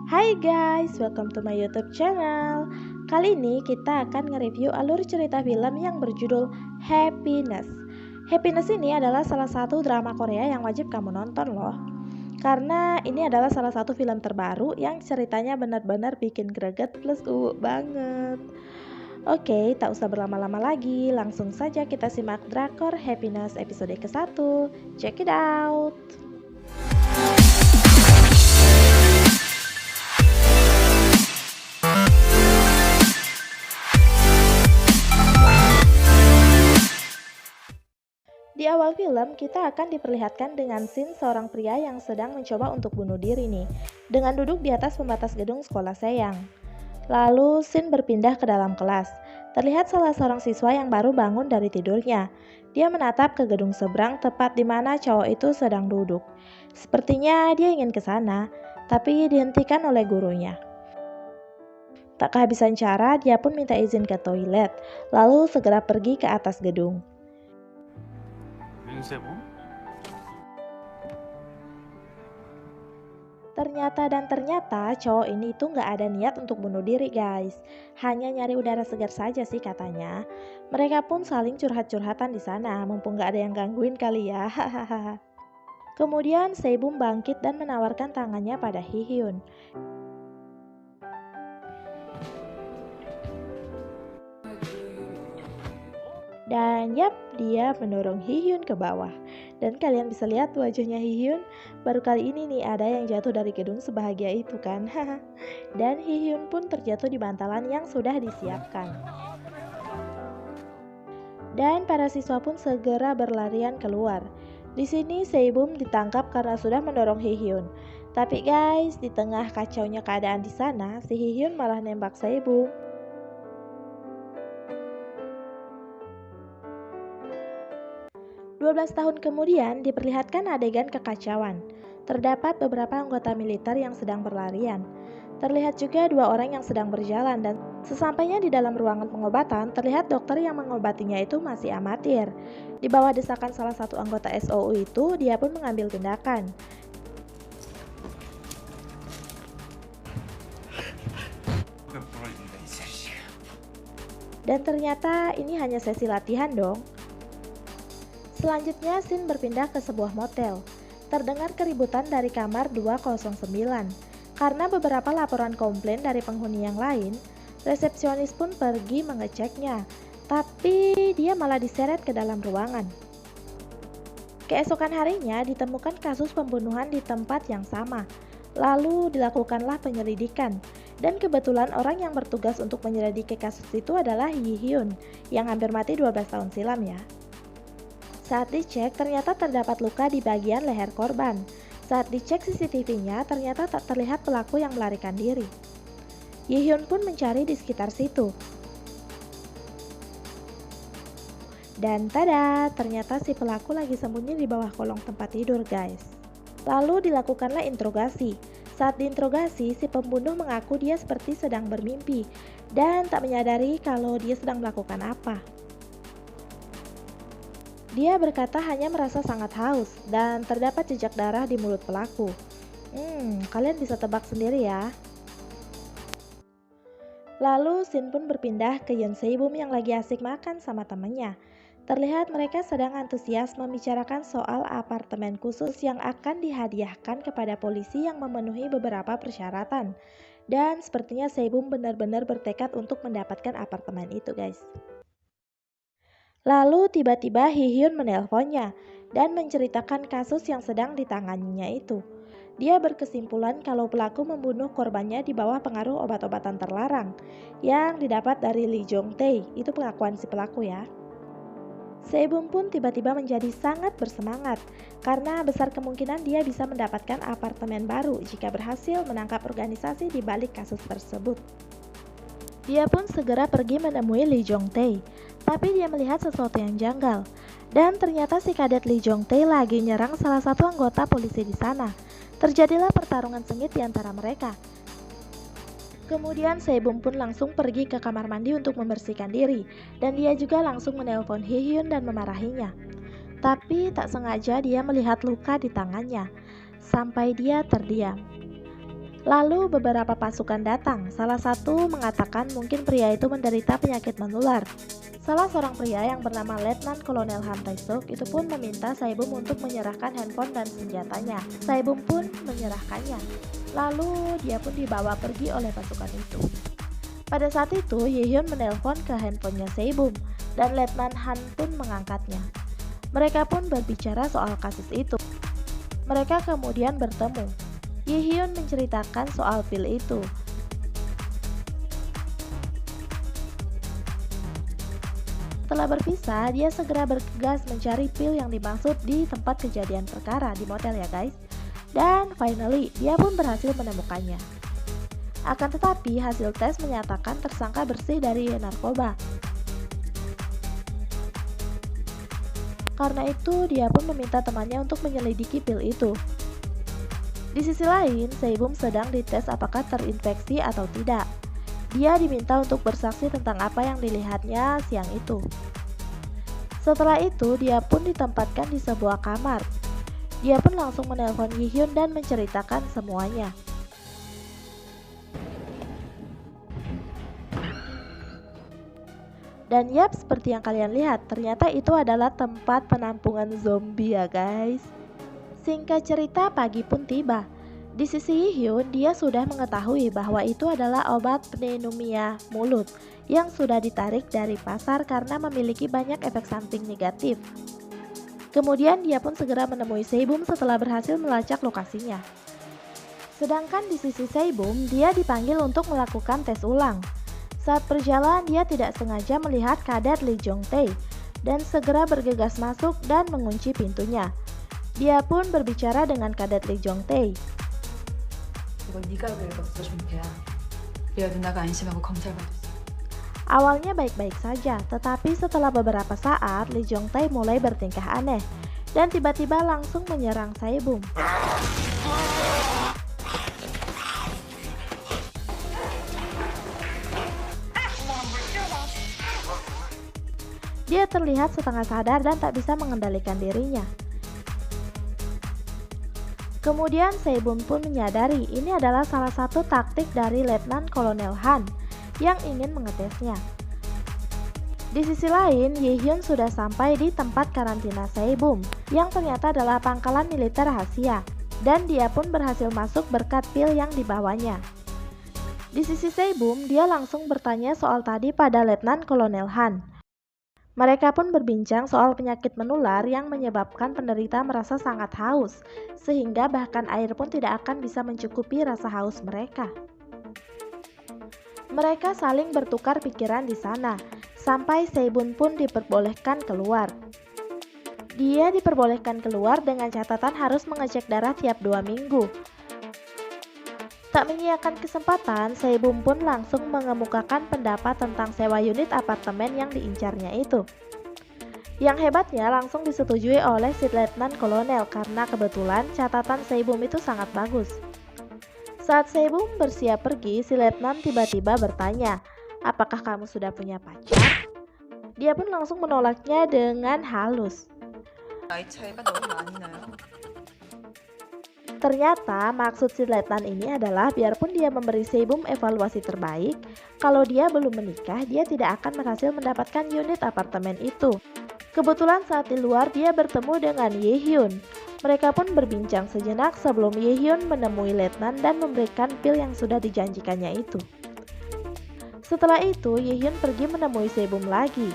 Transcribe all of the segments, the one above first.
Hai guys, welcome to my YouTube channel. Kali ini kita akan nge-review alur cerita film yang berjudul Happiness. Happiness ini adalah salah satu drama Korea yang wajib kamu nonton loh. Karena ini adalah salah satu film terbaru yang ceritanya benar-benar bikin greget plus banget. Oke, tak usah berlama-lama lagi, langsung saja kita simak drakor Happiness episode ke-1. Check it out. Di awal film, kita akan diperlihatkan dengan scene seorang pria yang sedang mencoba untuk bunuh diri nih, dengan duduk di atas pembatas gedung sekolah Seyang. Lalu, scene berpindah ke dalam kelas. Terlihat salah seorang siswa yang baru bangun dari tidurnya. Dia menatap ke gedung seberang tepat di mana cowok itu sedang duduk. Sepertinya dia ingin ke sana, tapi dihentikan oleh gurunya. Tak kehabisan cara, dia pun minta izin ke toilet, lalu segera pergi ke atas gedung. Ternyata cowok ini tuh nggak ada niat untuk bunuh diri guys. Hanya nyari udara segar saja sih katanya. Mereka pun saling curhat-curhatan di sana, mumpung nggak ada yang gangguin kali ya. Kemudian Sebum bangkit dan menawarkan tangannya pada Hihyun. Dan yap, dia mendorong Hihyun ke bawah. Dan kalian bisa lihat wajahnya Hihyun. Baru kali ini nih ada yang jatuh dari gedung sebahagia itu kan. Dan Hihyun pun terjatuh di bantalan yang sudah disiapkan. Dan para siswa pun segera berlarian keluar. Di sini Sebum ditangkap karena sudah mendorong Hihyun. Tapi guys, di tengah kacaunya keadaan di sana, si Hihyun malah nembak Sebum. Belas tahun kemudian diperlihatkan adegan kekacauan. Terdapat beberapa anggota militer yang sedang berlarian. Terlihat juga dua orang yang sedang berjalan dan sesampainya di dalam ruangan pengobatan terlihat dokter yang mengobatinya itu masih amatir. Di bawah desakan salah satu anggota SOU itu, dia pun mengambil tindakan. Dan ternyata ini hanya sesi latihan dong. Selanjutnya, scene berpindah ke sebuah motel. Terdengar keributan dari kamar 209. Karena beberapa laporan komplain dari penghuni yang lain, resepsionis pun pergi mengeceknya. Tapi dia malah diseret ke dalam ruangan. Keesokan harinya ditemukan kasus pembunuhan di tempat yang sama. Lalu dilakukanlah penyelidikan. Dan kebetulan orang yang bertugas untuk menyelidiki kasus itu adalah Hihyun, yang hampir mati 12 tahun silam ya. Saat dicek, ternyata terdapat luka di bagian leher korban. Saat dicek CCTV-nya, ternyata tak terlihat pelaku yang melarikan diri. Yihyun pun mencari di sekitar situ. Dan tada, ternyata si pelaku lagi sembunyi di bawah kolong tempat tidur guys. Lalu dilakukanlah interogasi. Saat diinterogasi, si pembunuh mengaku dia seperti sedang bermimpi dan tak menyadari kalau dia sedang melakukan apa. Dia berkata hanya merasa sangat haus dan terdapat jejak darah di mulut pelaku. Kalian bisa tebak sendiri ya. Lalu scene pun berpindah ke Yeon Sebum yang lagi asik makan sama temannya. Terlihat mereka sedang antusias membicarakan soal apartemen khusus yang akan dihadiahkan kepada polisi yang memenuhi beberapa persyaratan. Dan sepertinya Sebum benar-benar bertekad untuk mendapatkan apartemen itu guys. Lalu tiba-tiba Hihyun menelponnya dan menceritakan kasus yang sedang ditanganinya itu. Dia berkesimpulan kalau pelaku membunuh korbannya di bawah pengaruh obat-obatan terlarang yang didapat dari Lee Jong Tae. Itu pengakuan si pelaku ya. Sebum pun tiba-tiba menjadi sangat bersemangat karena besar kemungkinan dia bisa mendapatkan apartemen baru jika berhasil menangkap organisasi di balik kasus tersebut. Dia pun segera pergi menemui Lee Jong Tae. Tapi dia melihat sesuatu yang janggal. Dan ternyata si kadet Lee Jong Tae lagi nyerang salah satu anggota polisi di sana. Terjadilah pertarungan sengit di antara mereka. Kemudian Sebum pun langsung pergi ke kamar mandi untuk membersihkan diri. Dan dia juga langsung menelpon Hihyun dan memarahinya. Tapi tak sengaja dia melihat luka di tangannya. Sampai dia terdiam. Lalu beberapa pasukan datang. Salah satu mengatakan mungkin pria itu menderita penyakit menular. Salah seorang pria yang bernama Letnan Kolonel Han Tae-suk itu pun meminta Sae-bum untuk menyerahkan handphone dan senjatanya. Sae-bum pun menyerahkannya. Lalu dia pun dibawa pergi oleh pasukan itu. Pada saat itu, Ye-hyun menelpon ke handphonenya Sae-bum dan Letnan Han pun mengangkatnya. Mereka pun berbicara soal kasus itu. Mereka kemudian bertemu. Ye-hyun menceritakan soal pil itu. Setelah berpisah, dia segera bergegas mencari pil yang dimaksud di tempat kejadian perkara di motel ya guys. Dan finally, dia pun berhasil menemukannya. Akan tetapi, hasil tes menyatakan tersangka bersih dari narkoba. Karena itu, dia pun meminta temannya untuk menyelidiki pil itu. Di sisi lain, Sae-bum sedang dites apakah terinfeksi atau tidak. Dia diminta untuk bersaksi tentang apa yang dilihatnya siang itu. Setelah itu, dia pun ditempatkan di sebuah kamar. Dia pun langsung menelpon Ye-hyun dan menceritakan semuanya. Dan yap, seperti yang kalian lihat, ternyata itu adalah tempat penampungan zombie ya guys. Singkat cerita, pagi pun tiba. Di sisi Ye-hyun, dia sudah mengetahui bahwa itu adalah obat pneumonia mulut yang sudah ditarik dari pasar karena memiliki banyak efek samping negatif. Kemudian dia pun segera menemui Sae-bum setelah berhasil melacak lokasinya. Sedangkan di sisi Sae-bum, dia dipanggil untuk melakukan tes ulang. Saat berjalan, dia tidak sengaja melihat Kadet Lee Jong-tae dan segera bergegas masuk dan mengunci pintunya. Dia pun berbicara dengan Kadet Lee Jong-tae. 이거 네가 긁었어, 종태야. 얘가 누나가 안심하고 검사를 받았어. Awalnya baik-baik saja, tetapi setelah beberapa saat, Lee Jong-tae mulai bertingkah aneh dan tiba-tiba langsung menyerang Sae-bum. Dia terlihat setengah sadar dan tak bisa mengendalikan dirinya. Kemudian Sae-bum pun menyadari ini adalah salah satu taktik dari Letnan Kolonel Han yang ingin mengetesnya. Di sisi lain, Ye-hyun sudah sampai di tempat karantina Sae-bum yang ternyata adalah pangkalan militer rahasia dan dia pun berhasil masuk berkat pil yang dibawanya. Di sisi Sae-bum, dia langsung bertanya soal tadi pada Letnan Kolonel Han. Mereka pun berbincang soal penyakit menular yang menyebabkan penderita merasa sangat haus, sehingga bahkan air pun tidak akan bisa mencukupi rasa haus mereka. Mereka saling bertukar pikiran di sana, sampai Sae-bum pun diperbolehkan keluar. Dia diperbolehkan keluar dengan catatan harus mengecek darah tiap 2 minggu. Tak menyiapkan kesempatan, Sae-bum pun langsung mengemukakan pendapat tentang sewa unit apartemen yang diincarnya itu. Yang hebatnya langsung disetujui oleh si Letnan Kolonel karena kebetulan catatan Sae-bum itu sangat bagus. Saat Sae-bum bersiap pergi, si Letnan tiba-tiba bertanya, "Apakah kamu sudah punya pacar?" Dia pun langsung menolaknya dengan halus. 나이 차이가 너무 많이 나요. Ternyata maksud si Letnan ini adalah biarpun dia memberi Sae-bum evaluasi terbaik, kalau dia belum menikah dia tidak akan berhasil mendapatkan unit apartemen itu. Kebetulan saat di luar dia bertemu dengan Ye-hyun. Mereka pun berbincang sejenak sebelum Ye-hyun menemui Letnan dan memberikan pil yang sudah dijanjikannya itu. Setelah itu Ye-hyun pergi menemui Sae-bum lagi.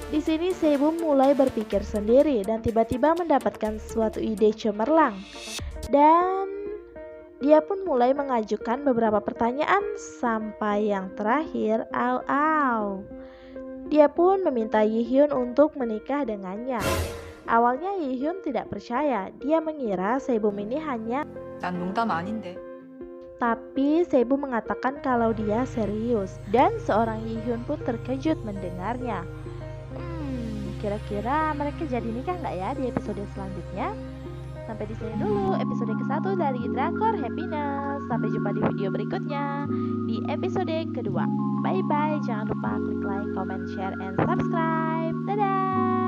Di sini Sae-bum mulai berpikir sendiri dan tiba-tiba mendapatkan suatu ide cemerlang. Dan dia pun mulai mengajukan beberapa pertanyaan sampai yang terakhir, dia pun meminta Ye-hyun untuk menikah dengannya. Awalnya Ye-hyun tidak percaya, dia mengira Sae-bum ini hanya 난 농담 아닌데. tapi Sae-bum mengatakan kalau dia serius dan seorang Ye-hyun pun terkejut mendengarnya. Kira-kira mereka jadi nikah nggak ya di episode selanjutnya? Sampai di sini dulu episode ke-1 dari Drakor Happiness. Sampai jumpa di video berikutnya di episode kedua. Bye bye, jangan lupa klik like, comment, share, and subscribe. Dadah.